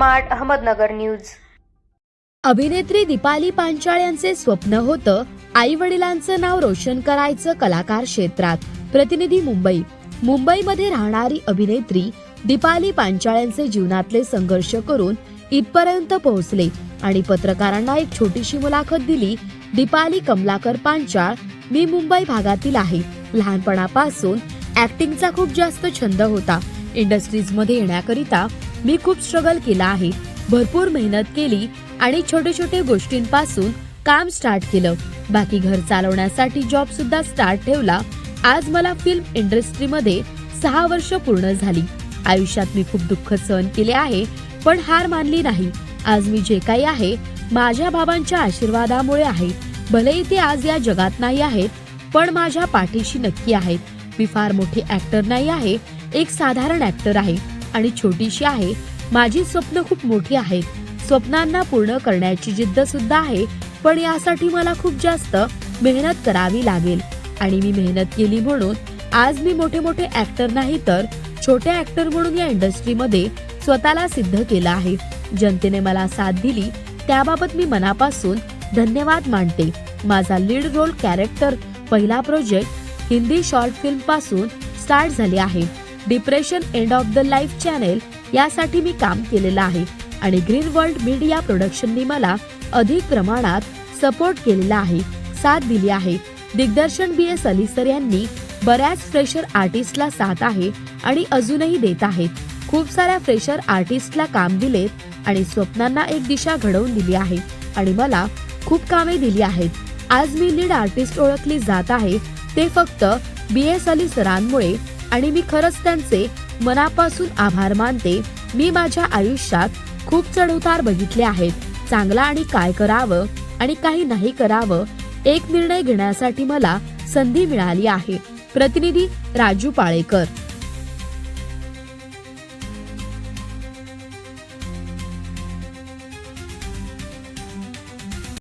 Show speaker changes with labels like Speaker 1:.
Speaker 1: Smart Ahmednagar news.
Speaker 2: अभिनेत्री दीपाली पांचाळ यांचे स्वप्न होतं आई वडिलांचं नाव रोशन करायचं कलाकार क्षेत्रात। प्रतिनिधी मुंबईमध्ये राहणारी अभिनेत्री दीपाली पांचाळ यांचे जीवनातले संघर्ष करून इथपर्यंत पोहोचले आणि पत्रकारांना एक छोटीशी मुलाखत दिली। दीपाली कमलाकर पांचाळ, मी मुंबई भागातील आहे। लहानपणापासून ऍक्टिंगचा खूप जास्त छंद होता। इंडस्ट्रीज मध्ये येण्याकरिता मी खूप स्ट्रगल केला आहे, भरपूर मेहनत केली आणि छोटे गोष्टींपासून काम स्टार्ट केलं। बाकी घर चालवण्यासाठी जॉब सुद्धा स्टार्ट ठेवला। आज मला फिल्म इंडस्ट्रीमध्ये 6 वर्ष पूर्ण झाली। आयुष्यात मी खूप दुःख सहन केले आहे, पण हार मानली नाही। आज मी जे काही आहे माझ्या बाबांच्या आशीर्वादामुळे आहे। भलेही ते आज या जगात नाही आहेत, पण माझ्या पाठीशी नक्की आहेत। मी फार मोठी ऍक्टर नाही आहे, एक साधारण ऍक्टर आहे आणि छोटीशी आहे। माझी स्वप्न खूप मोठी आहेत, स्वप्नांना पूर्ण करण्याची जिद्द सुद्धा आहे, पण यासाठी मला खूप जास्त मेहनत करावी लागेल आणि मी मेहनत केली म्हणून आज मी मोठे ऍक्टर नाही तर छोटे ऍक्टर म्हणून या इंडस्ट्रीमध्ये स्वतःला सिद्ध केलं आहे। जनतेने मला साथ दिली त्याबाबत मी मनापासून धन्यवाद मानते। माझा लीड रोल कॅरेक्टर पहिला प्रोजेक्ट हिंदी शॉर्ट फिल्म पासून स्टार्ट झाले आहे। Depression end of the life channel यासाठी मी काम केलेलं आहे आणि ग्रीन वर्ल्ड मीडिया प्रोडक्शननी मला अधिक प्रमाणात सपोर्ट केलेला आहे, साथ दिली आहे। दिग्दर्शन BS अली सर यांनी बऱ्याच फ्रेशर आर्टिस्टला साथ आहे आणि अजूनही देत आहेत। खूप साऱ्या फ्रेशर आर्टिस्टला काम दिलेत आणि स्वप्नांना एक दिशा घडवून दिली आहे आणि मला खूप कामे दिली आहेत। आज मी लीड आर्टिस्ट ओळखली जात आहे ते फक्त BS अली सरांमुळे आणि मी खरंच त्यांचे मनापासून आभार मानते। मी माझ्या आयुष्यात खूप चढउतार बघितले आहेत, चांगला आणि काय करावं आणि काही नाही करावं एक निर्णय घेण्यासाठी मला संधी मिळाली आहे। प्रतिनिधी राजू पाळेकर।